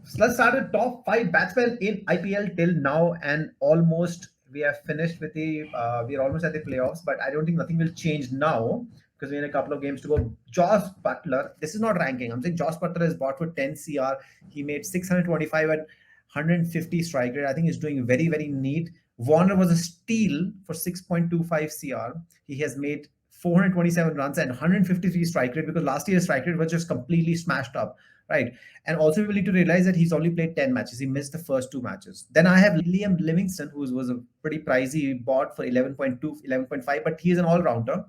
So let's start with top five batsmen in IPL till now, and almost we have finished with the. We are almost at the playoffs, but I don't think nothing will change now because we have a couple of games to go. Josh Buttler. This is not ranking. I'm saying Josh Buttler is bought for 10 CR. He made 625 and 150 strike rate. I think he's doing very very neat. Warner was a steal for 6.25 CR. He has made 427 runs and 153 strike rate because last year's strike rate was just completely smashed up, right? And also, we need to realize that he's only played 10 matches. He missed the first two matches. Then I have Liam Livingstone, who was a pretty pricey bought for 11.2, 11.5, but he is an all rounder.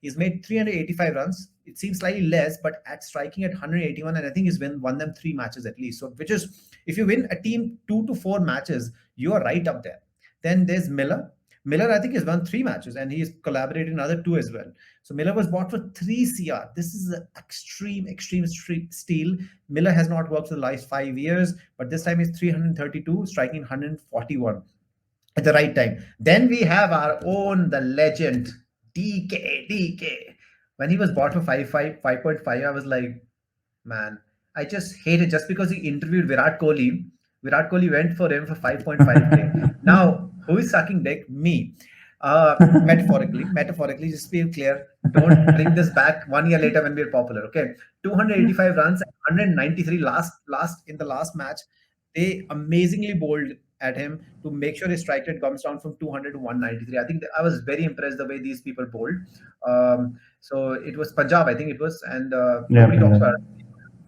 He's made 385 runs. It seems slightly less, but at striking at 181, and I think he's won them three matches at least. So, which is, if you win a team 2 to 4 matches, you are right up there. Then there's Miller. Miller, I think, has won three matches and he's collaborated in another two as well. So Miller was bought for 3 CR. This is an extreme steal. Miller has not worked for the last 5 years, but this time he's 332, striking 141 at the right time. Then we have our own, the legend, DK. When he was bought for 5.5, I was like, man, I just hate it just because he interviewed Virat Kohli. Virat Kohli went for him for 5.5K. Now, who is sucking dick? Me. Metaphorically, just be clear. Don't bring this back 1 year later when we're popular. Okay, 285 runs, 193 in the last match. They amazingly bowled at him to make sure his strike rate comes down from 200 to 193. I think I was very impressed the way these people bowled. So it was Punjab, I think it was, and nobody talks about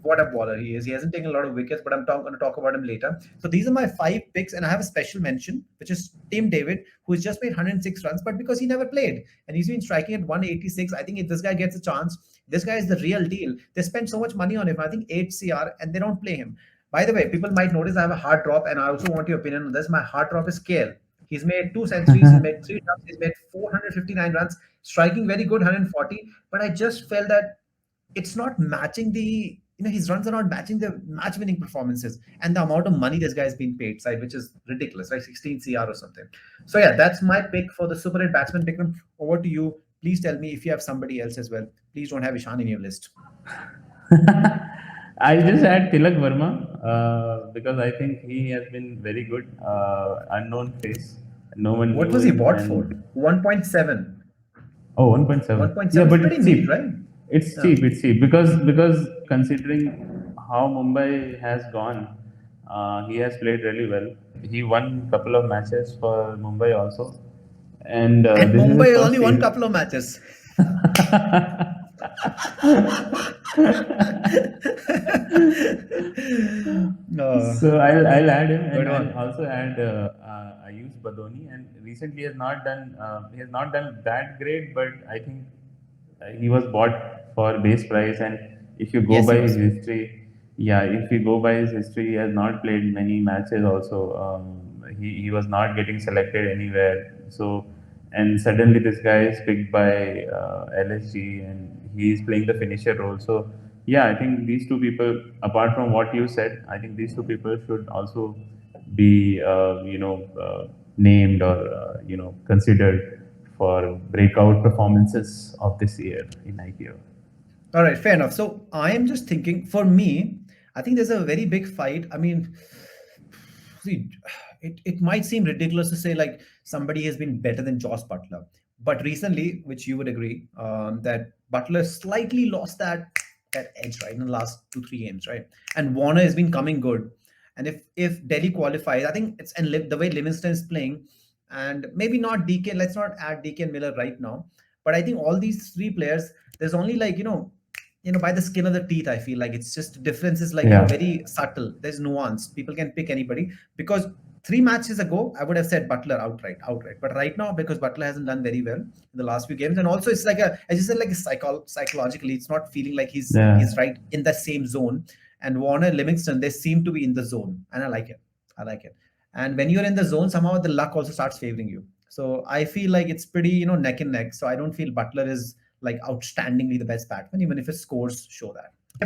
what a bowler he is. He hasn't taken a lot of wickets, but I'm going to talk about him later. So these are my 5 picks, and I have a special mention, which is Tim David, who has just made 106 runs, but because he never played and he's been striking at 186, I think if this guy gets a chance, this guy is the real deal. They spend so much money on him, I think 8 CR, and they don't play him. By the way, people might notice I have a hard drop, and I also want your opinion on this. My hard drop is KL. He's made 2 centuries, he's made 3 runs, he's made 459 runs, striking very good, 140, but I just felt that it's not matching the his runs are not matching the match winning performances and the amount of money this guy has been paid side, which is ridiculous, right? 16 CR or something. So yeah, that's my pick for the Super 8 batsman. Bikram, over to you. Please tell me if you have somebody else as well. Please don't have Ishan in your list. I just add Tilak Verma because I think he has been very good. Unknown face. No one. What was he bought for? 1.7. Oh, 1.7. 1.7 yeah, but pretty neat, right? It's cheap. It's cheap because considering how Mumbai has gone, he has played really well. He won a couple of matches for Mumbai also, and Mumbai only won a couple of matches. So I'll add him, and I'll also add Ayush Badoni. And recently he has not done that great, but I think he was bought for base price, and if you go by his history, he has not played many matches. Also, he was not getting selected anywhere. So, and suddenly this guy is picked by LSG, and he is playing the finisher role. So, yeah, I think these two people, apart from what you said, I think these two people should also be, named or considered for breakout performances of this year in IPL. All right, fair enough. So I am just thinking, for me, I think there's a very big fight. I mean, see, it might seem ridiculous to say like somebody has been better than Josh Buttler, but recently, which you would agree, that Buttler slightly lost that edge, right, in the last 2-3 games, right? And Warner has been coming good. And if Delhi qualifies, I think it's and the way Livingstone is playing, and maybe not DK. Let's not add DK and Miller right now. But I think all these 3 players, there's only like by the skin of the teeth. I feel like it's just difference is like very subtle. There's nuance. People can pick anybody because 3 matches ago I would have said Buttler outright. But right now, because Buttler hasn't done very well in the last few games, and also it's like as you said, like psychologically, it's not feeling like he's right in the same zone. And Warner, Livingstone, they seem to be in the zone, and I like it. And when you're in the zone, somehow the luck also starts favoring you. So I feel like it's pretty, neck and neck. So I don't feel Buttler is like outstandingly the best batsman, even if his scores show that.